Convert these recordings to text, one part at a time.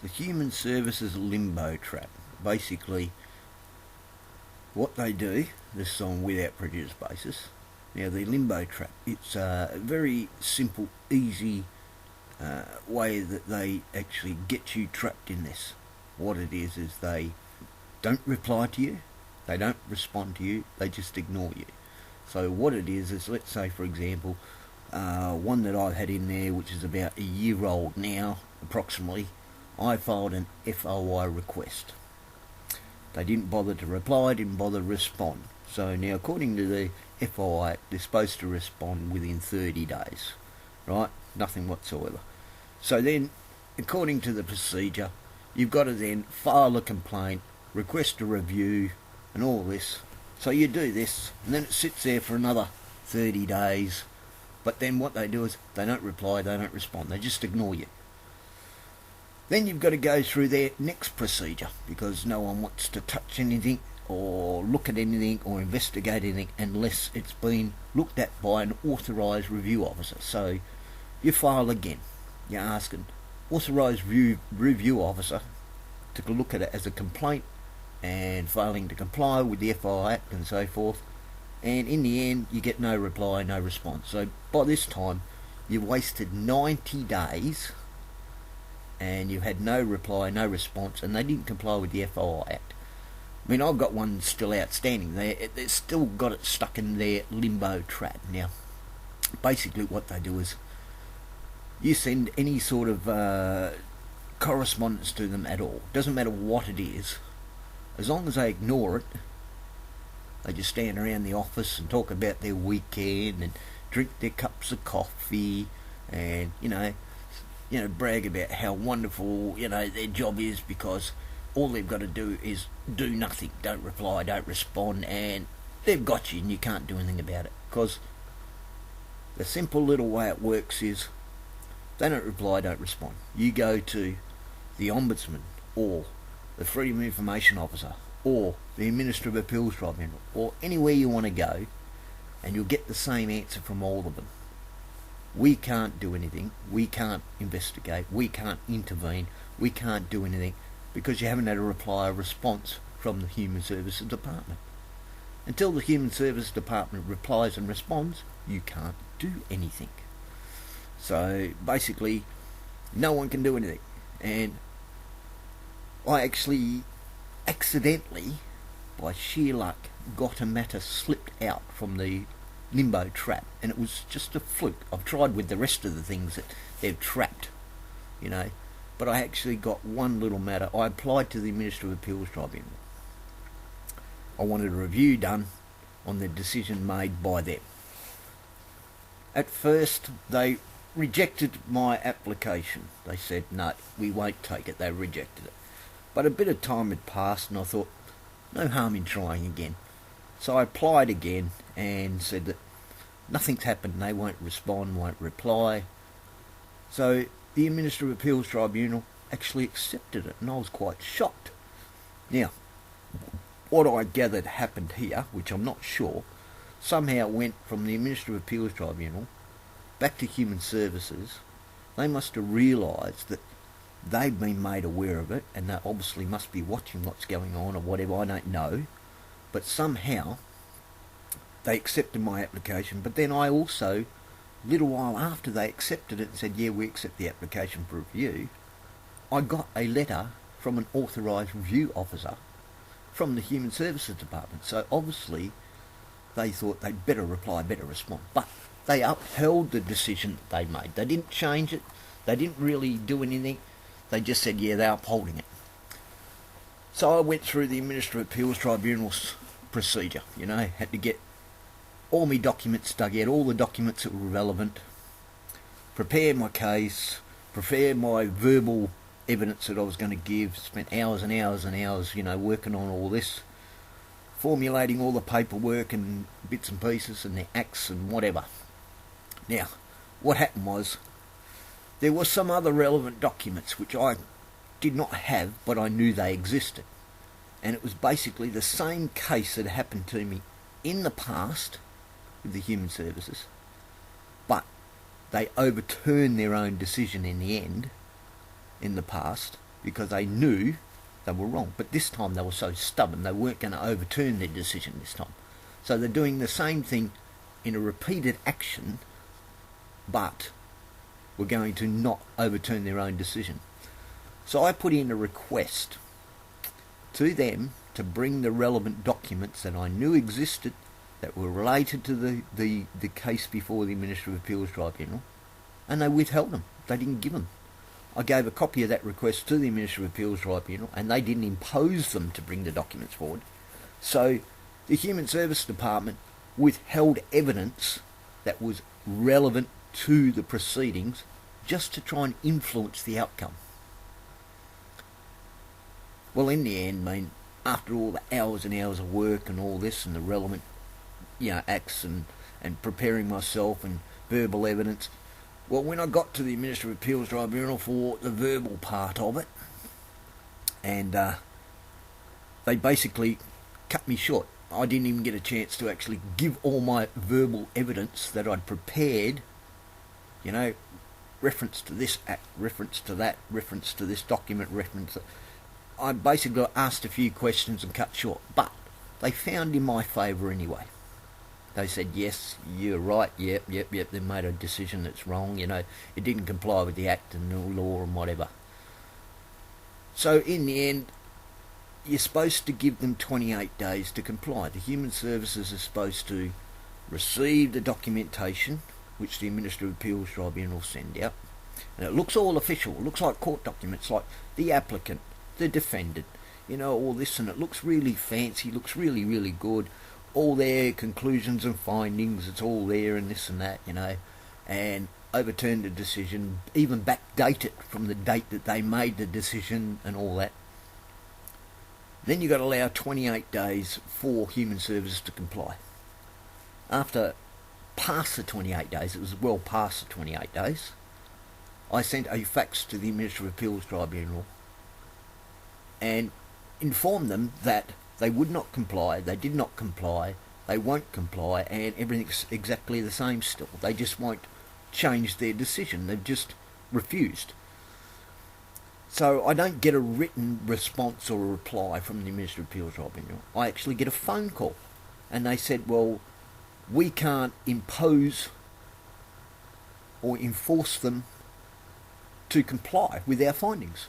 The human services limbo trap. Basically, what they do, this is on without prejudice basis. Now, the limbo trap, it's a very simple, easy way that they actually get you trapped in this. What it is they don't reply to you, they don't respond to you, they just ignore you. So what it is let's say, for example, one that I've had in there, which is about a year old now, approximately, I filed an FOI request. They didn't bother to reply, didn't bother to respond. So now, according to the FOI, they're supposed to respond within 30 days, right? Nothing whatsoever. So then, according to the procedure, you've got to then file a complaint, request a review, and all this. So you do this, and then it sits there for another 30 days. But then what they do is they don't reply, they don't respond, they just ignore you. Then you've got to go through their next procedure, because no one wants to touch anything or look at anything or investigate anything unless it's been looked at by an authorised review officer. So you file again. You're asking authorised review officer to look at it as a complaint and failing to comply with the FOI Act and so forth. And in the end, you get no reply, no response. So by this time, you've wasted 90 days and you've had no reply, no response, and they didn't comply with the FOI Act. I mean, I've got one still outstanding there. They've still got it stuck in their limbo trap. Now, basically what they do is you send any sort of correspondence to them at all. Doesn't matter what it is. As long as they ignore it, they just stand around the office and talk about their weekend and drink their cups of coffee and, brag about how wonderful, their job is, because all they've got to do is do nothing, don't reply, don't respond, and they've got you and you can't do anything about it. Because the simple little way it works is they don't reply, don't respond. You go to the Ombudsman or the Freedom of Information Officer or the Administrative Appeals Tribunal or anywhere you want to go, and you'll get the same answer from all of them. We can't do anything, we can't investigate, we can't intervene, we can't do anything because you haven't had a reply or response from the Human Services Department. Until the Human Services Department replies and responds, you can't do anything. So basically, no one can do anything. And I actually accidentally, by sheer luck, got a matter slipped out from the limbo trap, and it was just a fluke. I've tried with the rest of the things that they've trapped, but I actually got one little matter. I applied to the Administrative Appeals Tribunal. I wanted a review done on the decision made by them. At first, they rejected my application. They said, no, we won't take it. They rejected it. But a bit of time had passed, and I thought, no harm in trying again. So I applied again and said that nothing's happened. They won't respond, won't reply. So the Administrative Appeals Tribunal actually accepted it, and I was quite shocked. Now, what I gathered happened here, which I'm not sure, somehow went from the Administrative Appeals Tribunal back to Human Services. They must have realised that they've been made aware of it, and they obviously must be watching what's going on or whatever, I don't know. But somehow they accepted my application. But then I also, a little while after they accepted it and said, yeah, we accept the application for review, I got a letter from an authorised review officer from the Human Services Department. So obviously they thought they'd better reply, better respond. But they upheld the decision that they made. They didn't change it. They didn't really do anything. They just said, yeah, they're upholding it. So I went through the Administrative Appeals Tribunal's procedure, had to get all my documents dug out, all the documents that were relevant, prepare my case, prepare my verbal evidence that I was going to give, spent hours and hours and hours, working on all this, formulating all the paperwork and bits and pieces and the acts and whatever. Now, what happened was, there were some other relevant documents which I did not have, but I knew they existed. And it was basically the same case that happened to me in the past with the Human Services, but they overturned their own decision in the end, in the past, because they knew they were wrong. But this time they were so stubborn, they weren't going to overturn their decision this time. So they're doing the same thing in a repeated action, but we're going to not overturn their own decision. So I put in a request to them to bring the relevant documents that I knew existed that were related to the case before the Administrative Appeals Tribunal, and they withheld them. They didn't give them. I gave a copy of that request to the Administrative Appeals Tribunal, and they didn't impose them to bring the documents forward. So the Human Services Department withheld evidence that was relevant to the proceedings just to try and influence the outcome. Well, in the end, I mean, after all the hours and hours of work and all this and the relevant, acts and preparing myself and verbal evidence, well, when I got to the Administrative Appeals Tribunal for the verbal part of it, and they basically cut me short. I didn't even get a chance to actually give all my verbal evidence that I'd prepared, reference to this act, reference to that, reference to this document, reference. I basically asked a few questions and cut short, but they found in my favour anyway. They said, yes, you're right, yep, they made a decision that's wrong, it didn't comply with the act and the law and whatever. So in the end, you're supposed to give them 28 days to comply. The Human Services are supposed to receive the documentation, which the Administrative Appeals Tribunal send out, and it looks all official. It looks like court documents, like the applicant, the defendant, all this, and it looks really fancy, looks really, really good. All their conclusions and findings, it's all there and this and that, and overturn the decision, even backdate it from the date that they made the decision and all that. Then you've got to allow 28 days for Human Services to comply. After past the 28 days, it was well past the 28 days, I sent a fax to the Administrative Appeals Tribunal and informed them that they would not comply, they did not comply, they won't comply, and everything's exactly the same still. They just won't change their decision. They've just refused. So I don't get a written response or a reply from the Administrative Appeals Tribunal. I actually get a phone call. And they said, well, we can't impose or enforce them to comply with our findings.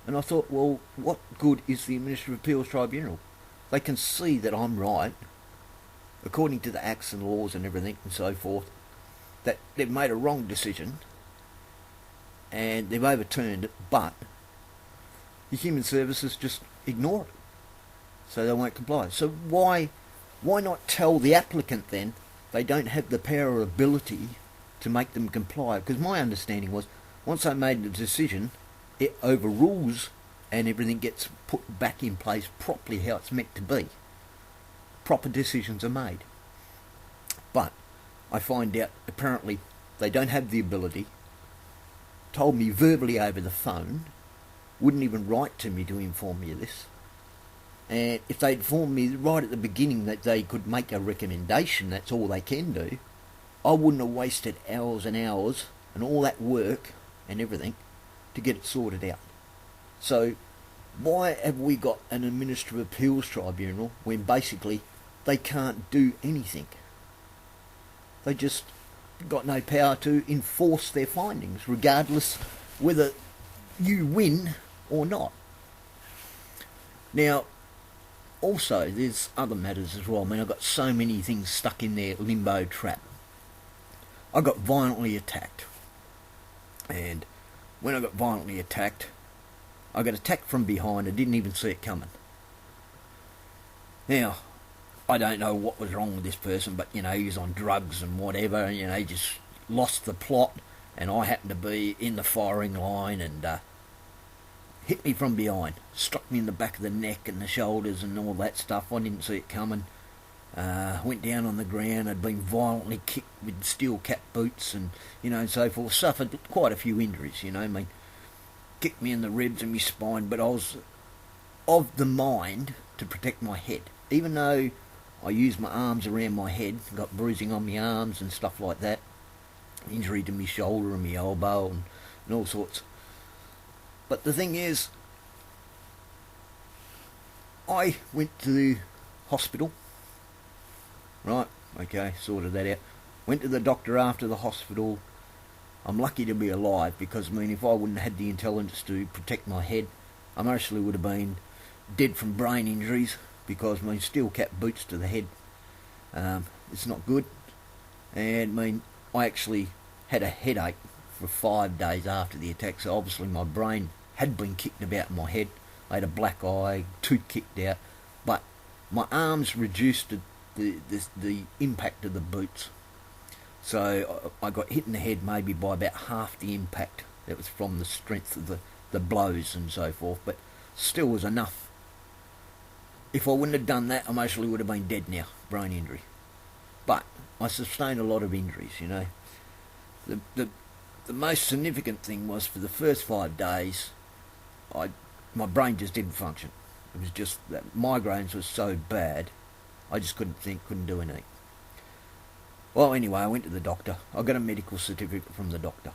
And I thought, well, what good is the Administrative Appeals Tribunal? They can see that I'm right, according to the acts and laws and everything and so forth, that they've made a wrong decision and they've overturned it, but the Human Services just ignore it, so they won't comply. So why not tell the applicant then they don't have the power or ability to make them comply? Because my understanding was, once they made the decision, it overrules and everything gets put back in place properly how it's meant to be. Proper decisions are made. But I find out apparently they don't have the ability, told me verbally over the phone, wouldn't even write to me to inform me of this. And if they'd informed me right at the beginning that they could make a recommendation, that's all they can do, I wouldn't have wasted hours and hours and all that work and everything to get it sorted out. So why have we got an Administrative Appeals Tribunal when basically they can't do anything? They just got no power to enforce their findings, regardless whether you win or not. Now, also, there's other matters as well. I mean, I've got so many things stuck in their limbo trap. I got violently attacked. And when I got violently attacked, I got attacked from behind. I didn't even see it coming. Now, I don't know what was wrong with this person, but, he was on drugs and whatever. He just lost the plot, and I happened to be in the firing line and hit me from behind. Struck me in the back of the neck and the shoulders and all that stuff. I didn't see it coming. Went down on the ground. I'd been violently kicked with steel cap boots and, and so forth. Suffered quite a few injuries, kicked me in the ribs and my spine, but I was of the mind to protect my head. Even though I used my arms around my head, got bruising on my arms and stuff like that, injury to my shoulder and my elbow and all sorts. But the thing is, I went to the hospital, right? Okay, sorted that out. Went to the doctor after the hospital. I'm lucky to be alive because, I mean, if I wouldn't have had the intelligence to protect my head, I mostly would have been dead from brain injuries because, I mean, steel cap boots to the head. It's not good. And, I mean, I actually had a headache for 5 days after the attack, so obviously my brain had been kicked about in my head. I had a black eye, tooth kicked out, but my arms reduced the impact of the boots. So I got hit in the head maybe by about half the impact. That was from the strength of the blows and so forth, but still was enough. If I wouldn't have done that, I mostly would have been dead now, brain injury. But I sustained a lot of injuries, you know. The most significant thing was for the first 5 days, my brain just didn't function. It was just that migraines were so bad, I just couldn't think, couldn't do anything. Well, anyway, I went to the doctor. I got a medical certificate from the doctor.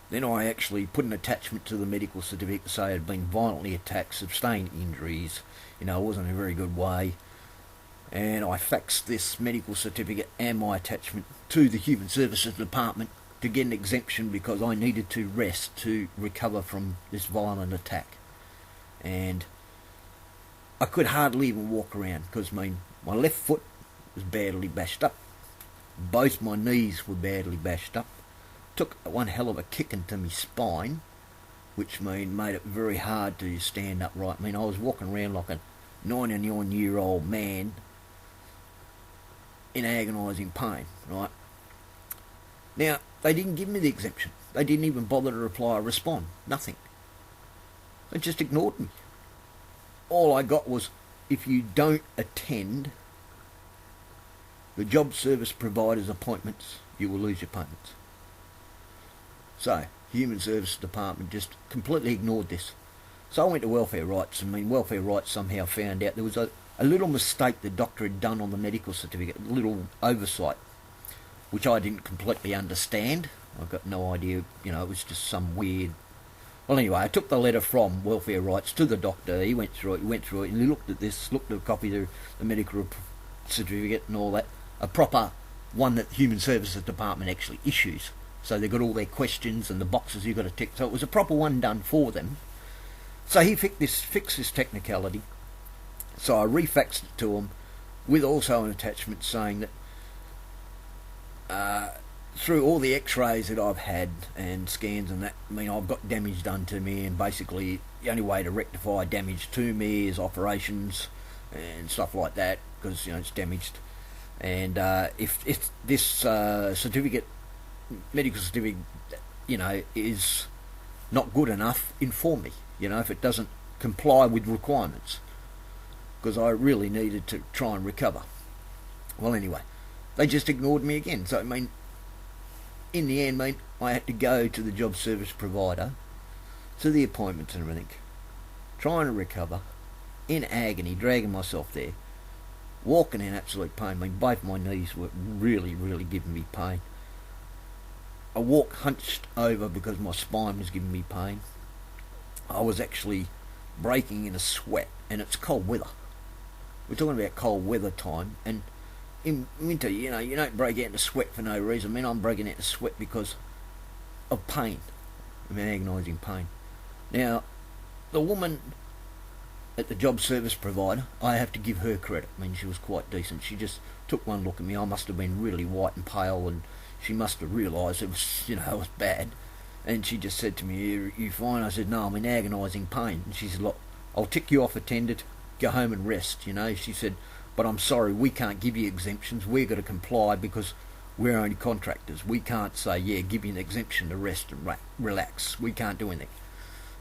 Then I actually put an attachment to the medical certificate to say I had been violently attacked, sustained injuries, you know, it wasn't in a very good way. And I faxed this medical certificate and my attachment to the Human Services Department to get an exemption because I needed to rest to recover from this violent attack. And I could hardly even walk around because, I mean, my left foot was badly bashed up. Both my knees were badly bashed up. Took one hell of a kick into my spine, which made it very hard to stand upright. I mean, I was walking around like a 99-year-old man in agonising pain, right? Now, they didn't give me the exemption. They didn't even bother to reply or respond. Nothing. They just ignored me. All I got was, if you don't attend the job service provider's appointments, you will lose your payments. So, Human Services Department just completely ignored this. So I went to Welfare Rights. I mean, Welfare Rights somehow found out there was a little mistake the doctor had done on the medical certificate, a little oversight, which I didn't completely understand. I've got no idea, you know, it was just some weird... Well, anyway, I took the letter from Welfare Rights to the doctor. He went through it, and he looked at this, looked at a copy of the medical certificate and all that, a proper one that the Human Services Department actually issues. So they've got all their questions and the boxes you've got to tick. So it was a proper one done for them. So he fixed this technicality. So I refaxed it to him with also an attachment saying that through all the x-rays that I've had and scans and that, I mean, I've got damage done to me, and basically the only way to rectify damage to me is operations and stuff like that, because, you know, it's damaged. And if this certificate, medical certificate, you know, is not good enough, inform me, you know, if it doesn't comply with requirements, because I really needed to try and recover. Well, anyway, they just ignored me again. So, I mean, in the end, mate, I had to go to the job service provider, to the appointments and everything, trying to recover, in agony, dragging myself there, walking in absolute pain. I mean, both my knees were really, really giving me pain. I walked hunched over because my spine was giving me pain. I was actually breaking in a sweat, and it's cold weather. We're talking about cold weather time, and in winter, you know, you don't break out into sweat for no reason. I mean, I'm breaking out into sweat because of pain. I mean, agonising pain. Now, the woman at the job service provider, I have to give her credit. I mean, she was quite decent. She just took one look at me. I must have been really white and pale, and she must have realised it was, you know, it was bad. And she just said to me, "Are you fine?" I said, "No, I'm in agonising pain." And she said, "Look, I'll tick you off attended, go home and rest," you know. She said, "But I'm sorry, we can't give you exemptions. We've got to comply because we're only contractors. We can't say, yeah, give you an exemption to rest and relax. We can't do anything."